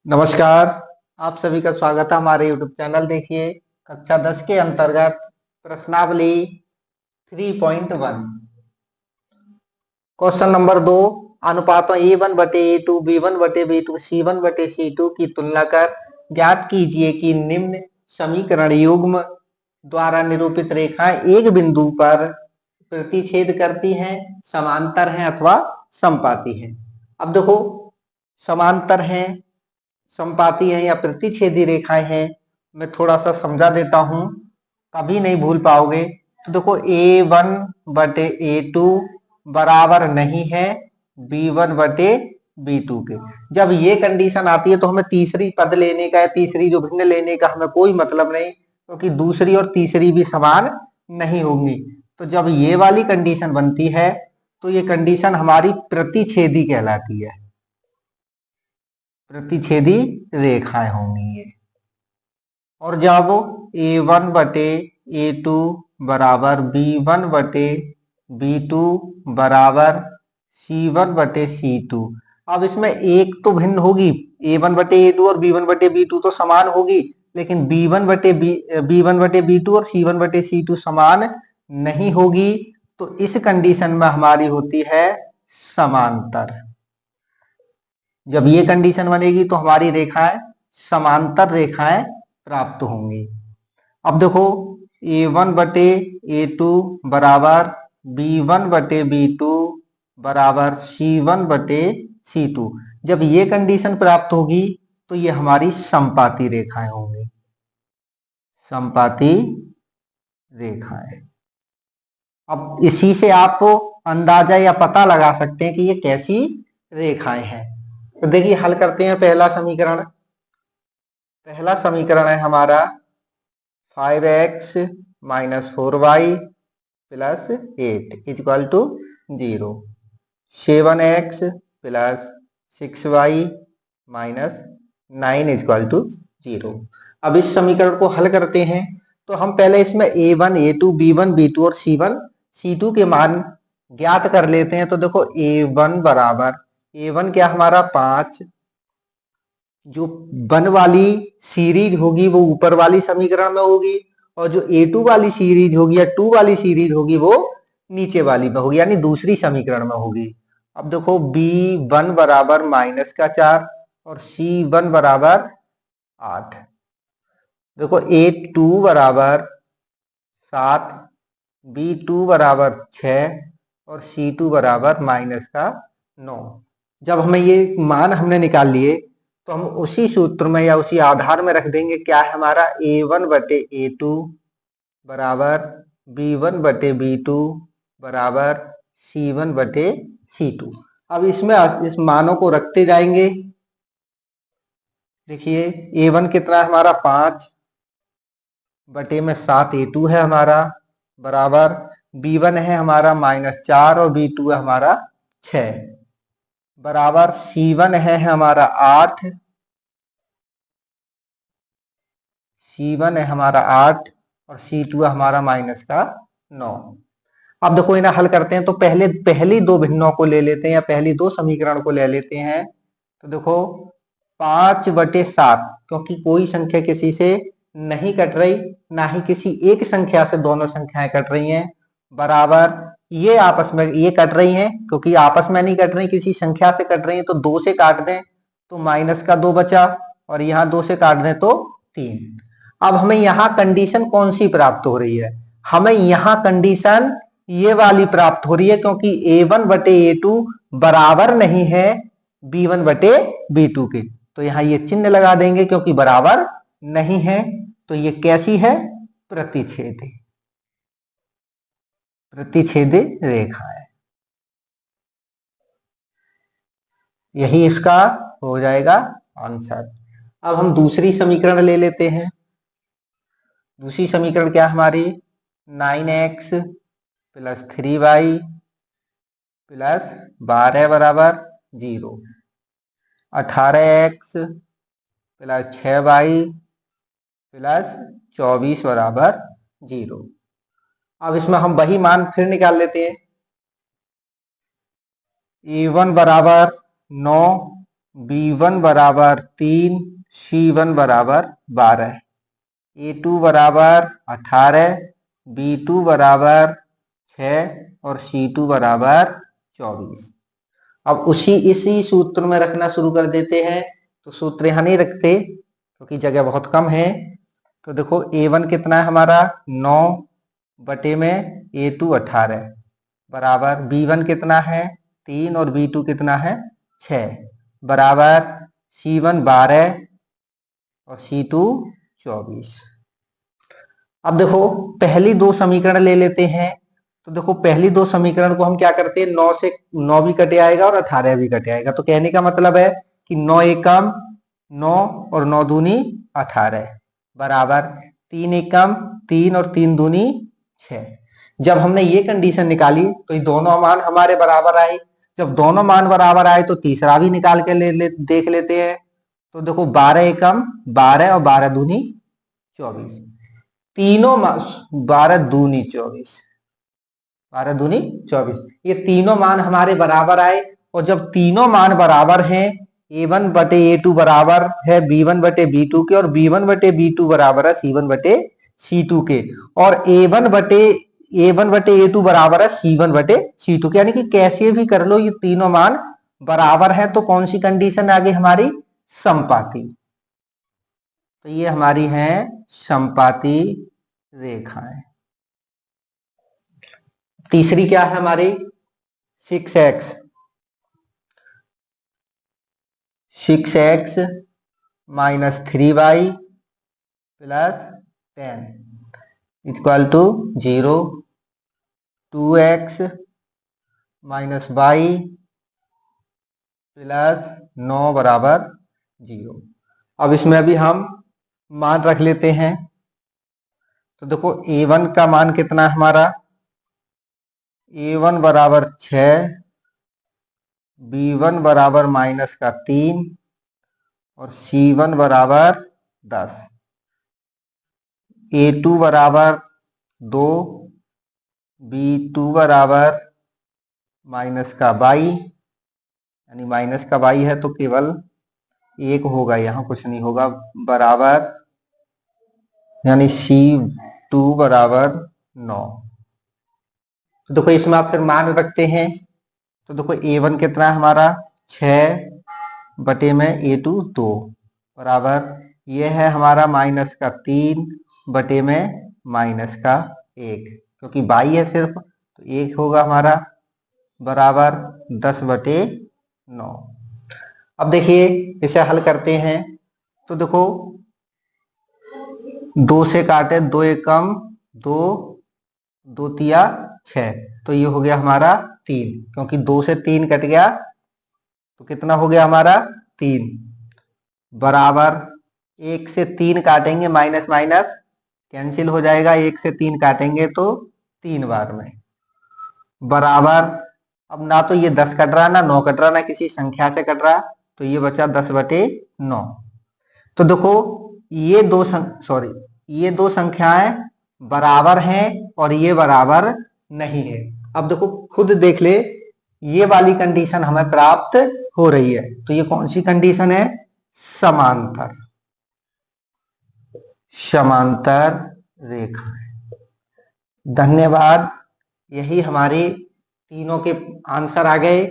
नमस्कार। आप सभी का स्वागत है हमारे YouTube चैनल। देखिए, कक्षा 10 के अंतर्गत प्रश्नावली 3.1 क्वेश्चन नंबर 2, अनुपातों A1/A2 B1/B2 C1/C2 की तुलना कर ज्ञात कीजिए कि निम्न समीकरण युग्म द्वारा निरूपित रेखाएं एक बिंदु पर प्रतिच्छेद करती हैं, समांतर हैं अथवा समपाती हैं। अब देखो, समांतर हैं, समपाती है या प्रतिच्छेदी रेखाएं हैं, मैं थोड़ा सा समझा देता हूं, कभी नहीं भूल पाओगे। तो देखो, A1/A2 बराबर नहीं है B1/B2 के। जब ये कंडीशन आती है तो हमें तीसरी पद लेने का या तीसरी जो भिन्न लेने का हमें कोई मतलब नहीं, क्योंकि दूसरी और तीसरी भी समान नहीं होंगी। तो जब ये वाली कंडीशन बनती है तो ये कंडीशन हमारी प्रतिच्छेदी कहलाती है, प्रतिच्छेदी रेखाएं होंगी ये। और जब A1/A2 बराबर B1/B2 बराबर C1/C2, अब इसमें एक तो भिन्न होगी, A1/A2 और B1/B2 तो समान होगी, लेकिन B1/B2 और C1/C2 समान नहीं होगी। तो इस कंडीशन में हमारी होती है समांतर। जब ये कंडीशन बनेगी तो हमारी रेखाएं समांतर रेखाएं प्राप्त होंगी। अब देखो, A1/A2 बराबर B1/B2 बराबर C1/C2, जब ये कंडीशन प्राप्त होगी तो ये हमारी समपाती रेखाएं होंगी, समपाती रेखाएं। अब इसी से आप अंदाजा या पता लगा सकते हैं कि ये कैसी रेखाएं हैं। तो देखिए, हल करते हैं पहला समीकरण। पहला समीकरण है हमारा 5x - 4y + 8 = 0, 7x + 6y - 9 = 0। अब इस समीकरण को हल करते हैं तो हम पहले इसमें A1, A2, B1, B2 और C1, C2 के मान ज्ञात कर लेते हैं। तो देखो, A1 बराबर, A1 क्या हमारा 5, जो वन वाली सीरीज होगी वो ऊपर वाली समीकरण में होगी, और जो A2 वाली सीरीज होगी या 2 वाली सीरीज होगी वो नीचे वाली में होगी, यानी दूसरी समीकरण में होगी। अब देखो, B1 बराबर -4 और C1 बराबर 8। देखो, A2 बराबर 7, B2 बराबर 6 और C2 बराबर -9। जब हमें ये मान हमने निकाल लिए तो हम उसी सूत्र में या उसी आधार में रख देंगे। क्या है हमारा, A1/A2 बराबर B1/B2 बराबर C1/C2। अब इसमें इस मानों को रखते जाएंगे। देखिए, A1 कितना है हमारा 5/7 A2 है हमारा, बराबर B1 है हमारा -4 और B2 है हमारा 6, बराबर C1 है हमारा 8, C1 है हमारा 8 और C2 है हमारा -9। अब देखो, इन्हें हल करते हैं तो पहली दो भिन्नों को ले लेते हैं या पहली दो समीकरण को ले लेते हैं। तो देखो, 5/7, क्योंकि कोई संख्या किसी से नहीं कट रही, ना ही किसी एक संख्या से दोनों संख्याएं कट रही हैं, बराबर ये आपस में ये कट रही हैं, क्योंकि आपस में नहीं कट रही, किसी संख्या से कट रही हैं, तो 2 से काट दें तो -2 बचा, और यहाँ 2 से काट दें तो 3। अब हमें यहाँ कंडीशन कौन सी प्राप्त हो रही है, हमें यहाँ कंडीशन ये वाली प्राप्त हो रही है, क्योंकि A1/A2 बराबर नहीं है B1/B2 के। तो यहाँ ये चिन्ह लगा देंगे, क्योंकि बराबर नहीं है। तो ये कैसी है, प्रतिच्छेदी, प्रतिच्छेदी रेखा है। यही इसका हो जाएगा आंसर। अब हम दूसरी समीकरण ले लेते हैं। दूसरी समीकरण क्या हमारी, 9x + 3y + 12 बराबर 0, 18x + 6y + 24 बराबर 0। अब इसमें हम वही मान फिर निकाल लेते हैं। A1 बराबर 9, B1 बराबर 3, C1 बराबर 12, A2 बराबर 18, B2 बराबर 6 और C2 बराबर 24। अब इसी सूत्र में रखना शुरू कर देते हैं। तो सूत्र यहां नहीं रखते क्योंकि जगह बहुत कम है। तो देखो A1 कितना है हमारा 9 बटे में A2 18 बराबर B1 कितना है 3 और B2 कितना है 6 बराबर C1 12 और C2 24। अब देखो पहली दो समीकरण ले लेते हैं। तो देखो पहली दो समीकरण को हम क्या करते हैं 9 से 9 भी कटे आएगा और 18 भी कटे आएगा। तो कहने का मतलब है कि 9 एकम 9 और 9 दूनी 18 बराबर 3 एकम 3 और 3 दूनी 6। जब हमने ये कंडीशन निकाली तो ये दोनों मान हमारे बराबर आए। जब दोनों मान बराबर आए तो तीसरा भी निकाल के देख लेते हैं। तो देखो 12 एकम 12 और 12 दूनी 24, तीनों 12 दूनी 24, 12 दूनी 24, ये तीनों मान हमारे बराबर आए। और जब तीनों मान बराबर हैं A1 बटे A2 बराबर है B1 बटे B2 के और B1 बटे B2 बराबर है C1 बटे C2 के और A1 बटे A2 बराबर है C1 बटे C2 के। यानी कि कैसे भी कर लो ये तीनों मान बराबर है। तो कौन सी कंडीशन आ गई हमारी समपाती। तो ये हमारी है समपाती रेखाएं। तीसरी क्या है हमारी 6x minus 3y plus 10 equal to 0, 2x minus y plus 9 बराबर 0। अब इसमें अभी हम मान रख लेते हैं। तो देखो A1 का मान कितना है हमारा A1 बराबर 6, B1 बराबर माइनस का 3 और C1 बराबर 10, A2 बराबर 2, B2 बराबर माइनस का 22, यानी माइनस का 22 है तो केवल एक होगा, यहाँ कुछ नहीं होगा, बराबर यानी C2 बराबर 9। तो देखो इसमें आप फिर मान रखते हैं। तो देखो A1 कितना है हमारा 6 बटे में A2 2 बराबर ये है हमारा माइनस का 3 बटे में माइनस का 1, क्योंकि 22 है सिर्फ तो 1 होगा हमारा बराबर 10 बटे 9। अब देखिए इसे हल करते हैं। तो देखो 2 से काटे 2 एकम 2, 2 तिया 6, तो ये हो गया हमारा 3, क्योंकि 2 से 3 कट गया तो कितना हो गया हमारा 3 बराबर 1 से 3 काटेंगे माइनस माइनस कैंसिल हो जाएगा, 1 से 3 काटेंगे तो 3 बार में बराबर अब ना तो ये 10 कट रहा ना 9 कट रहा ना किसी संख्या से कट रहा, तो ये बचा 10 बटे 9। तो देखो ये दो संख्याएं बराबर हैं और ये बराबर नहीं है। अब देखो खुद देख ले ये वाली कंडीशन हमें प्राप्त हो रही है। तो ये कौन सी कंडीशन है समांतर रेखा। धन्यवाद। यही हमारे तीनों के आंसर आ गए।